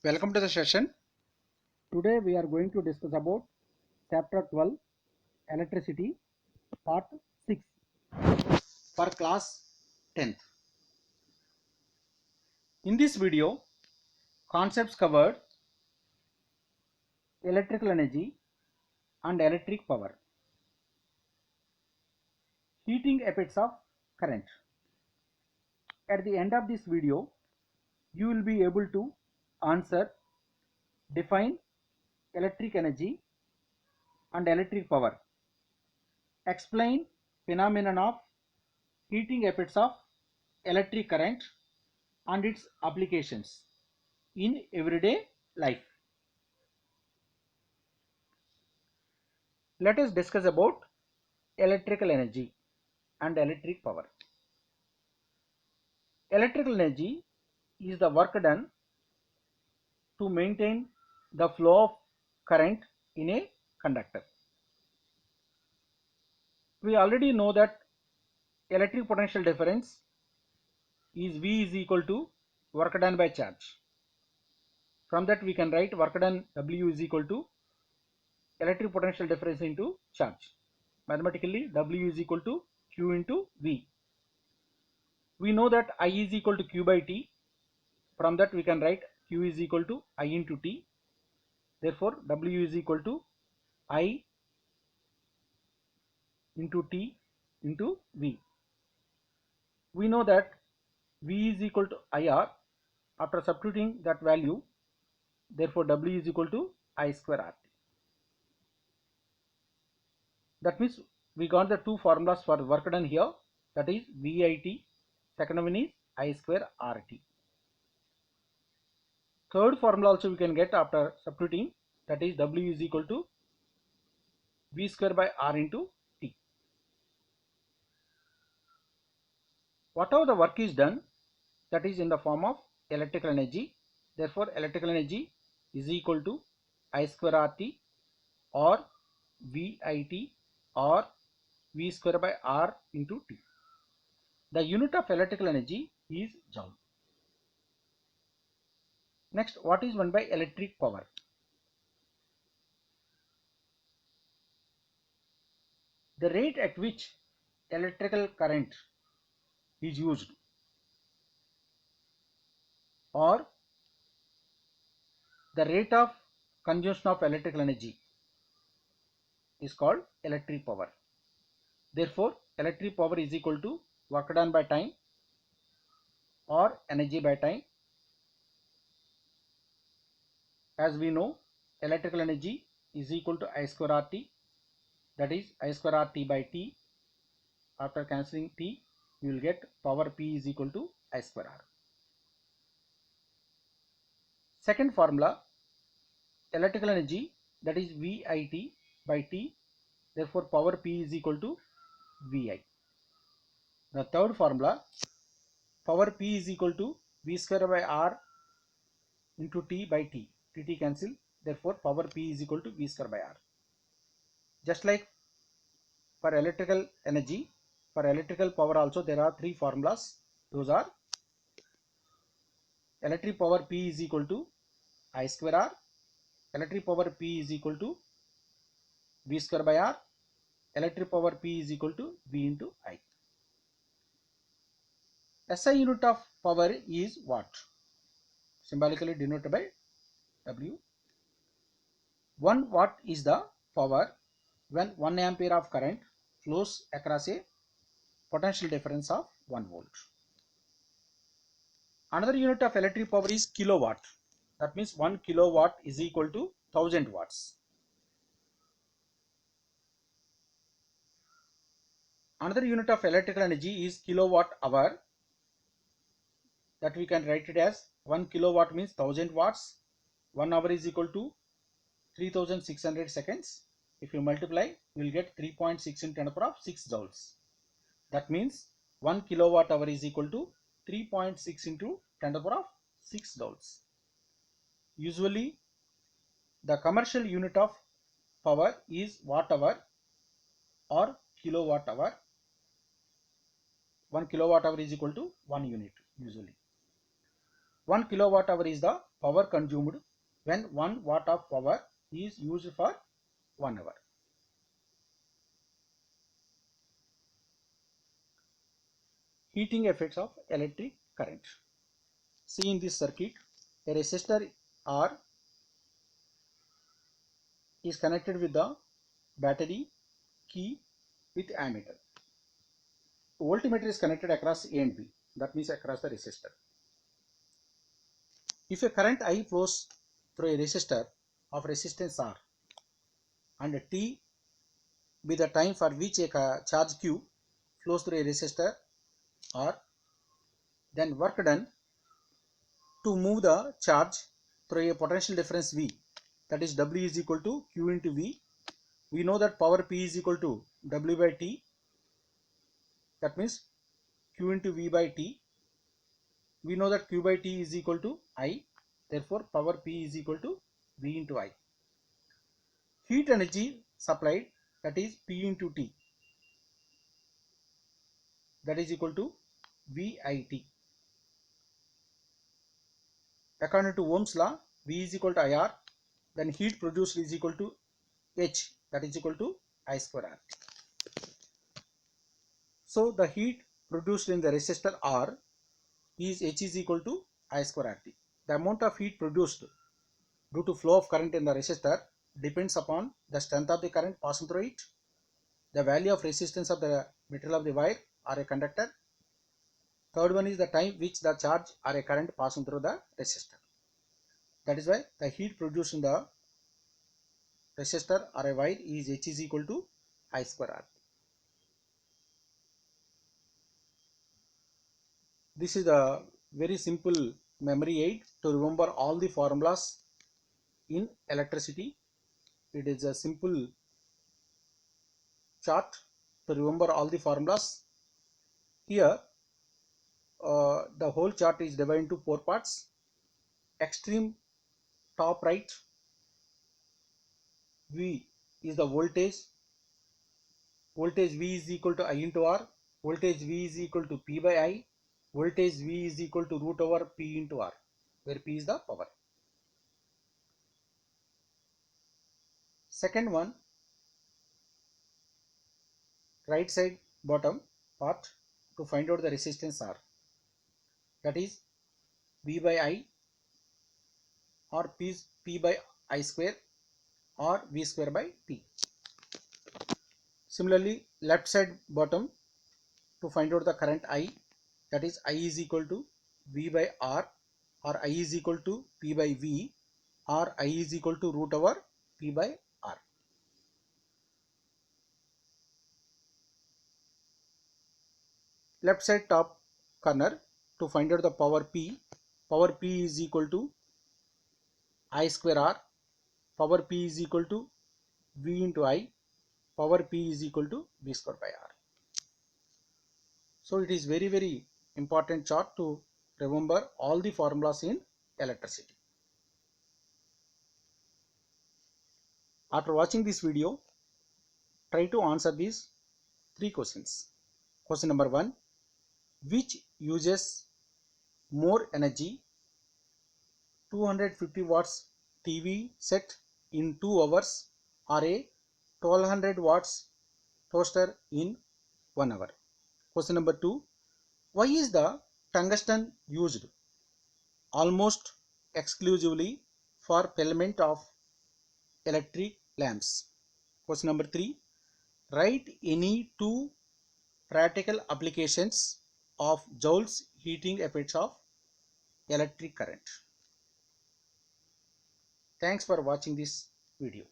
Welcome to the session. Today we are going to discuss about chapter 12 electricity part 6 For class 10th. In this video, concepts covered electrical energy and electric power, heating effects of current. At the end of this video you will be able to answer, define electric energy and electric power, explain phenomenon of heating effects of electric current and its applications in everyday life. Let us discuss about electrical energy and electric power. Electrical energy is the work done to maintain the flow of current in a conductor. We already know that electric potential difference is V is equal to work done by charge. From that we can write work done W is equal to electric potential difference into charge. Mathematically W is equal to Q into V. We know that I is equal to Q by T. From that we can write Q is equal to I into T. Therefore W is equal to I into T into V. We know that V is equal to IR. After substituting that value, therefore W is equal to I square RT. That means we got the two formulas for work done here, that is VIT, second one is I square RT. Third formula also we can get after substituting, that is W is equal to V square by R into T. Whatever the work is done, that is in the form of electrical energy. Therefore electrical energy is equal to I square RT or VIT or V square by R into T. The unit of electrical energy is joule. Next, what is meant by electric power? The rate at which electrical current is used or the rate of consumption of electrical energy is called electric power. Therefore electric power is equal to work done by time or energy by time. As we know, electrical energy is equal to I square RT, that is I square RT by T. After cancelling T, you will get power P is equal to I square R. Second formula, electrical energy, that is VIT by T. Therefore power P is equal to VI. The third formula, power P is equal to V square by R into T by T. T cancel. Therefore power P is equal to V square by R. Just like for electrical energy, for electrical power also there are three formulas. Those are electric power P is equal to I square R, electric power P is equal to V square by R, electric power P is equal to V into I. SI unit of power is watt, symbolically denoted by W. 1 watt is the power when 1 ampere of current flows across a potential difference of 1 volt. Another unit of electric power is kilowatt. That means 1 kilowatt is equal to 1000 watts. Another unit of electrical energy is kilowatt hour. That we can write it as 1 kilowatt means 1000 watts. 1 hour is equal to 3600 seconds. If you multiply, you will get 3.6 into 10 to the power of 6 joules. That means 1 kilowatt hour is equal to 3.6 into 10 to the power of 6 joules. Usually the commercial unit of power is watt hour or kilowatt hour. 1 kilowatt hour is equal to 1 unit usually. 1 kilowatt hour is the power consumed when 1 watt of power is used for 1 hour. Heating effects of electric current. See in this circuit, a resistor R is connected with the battery key with ammeter. Voltmeter is connected across A and B, that means across the resistor. If a current I flows through a resistor of resistance R and T be the time for which a charge Q flows through a resistor R, then work done to move the charge through a potential difference V, that is W is equal to Q into V. We know that power P is equal to W by T, that means Q into V by T. We know that Q by T is equal to I, therefore power P is equal to V into I. Heat energy supplied, that is P into T, that is equal to VIT. According to Ohm's law, V is equal to IR, then heat produced is equal to H, that is equal to I square R. So the heat produced in the resistor R is H is equal to I square RT. The amount of heat produced due to flow of current in the resistor depends upon the strength of the current passing through it, the value of resistance of the material of the wire or a conductor. Third one is the time which the charge or a current passing through the resistor. That is why the heat produced in the resistor or a wire is H is equal to I square R. This is the very simple memory aid to remember all the formulas in electricity. It is a simple chart to remember all the formulas. Here the whole chart is divided into 4 parts. Extreme top right, V is the voltage. Voltage V is equal to I into R. Voltage V is equal to P by I. Voltage V is equal to root over P into R, where P is the power. Second one, right side bottom part, to find out the resistance R, that is V by I or P by I square or V square by T. Similarly, left side bottom, to find out the current I, that is I is equal to V by R or I is equal to P by V or I is equal to root over P by R. Left side top corner, to find out the power P is equal to I square R, power P is equal to V into I, power P is equal to V square by R. So it is very important chart to remember all the formulas in electricity. After watching this video, try to answer these 3 questions. Question number 1, which uses more energy, 250 watts TV set in 2 hours or a 1200 watts toaster in 1 hour? Question number 2, why is the tungsten used almost exclusively for filament of electric lamps? Question number 3, write any 2 practical applications of Joule's heating effects of electric current. Thanks for watching this video.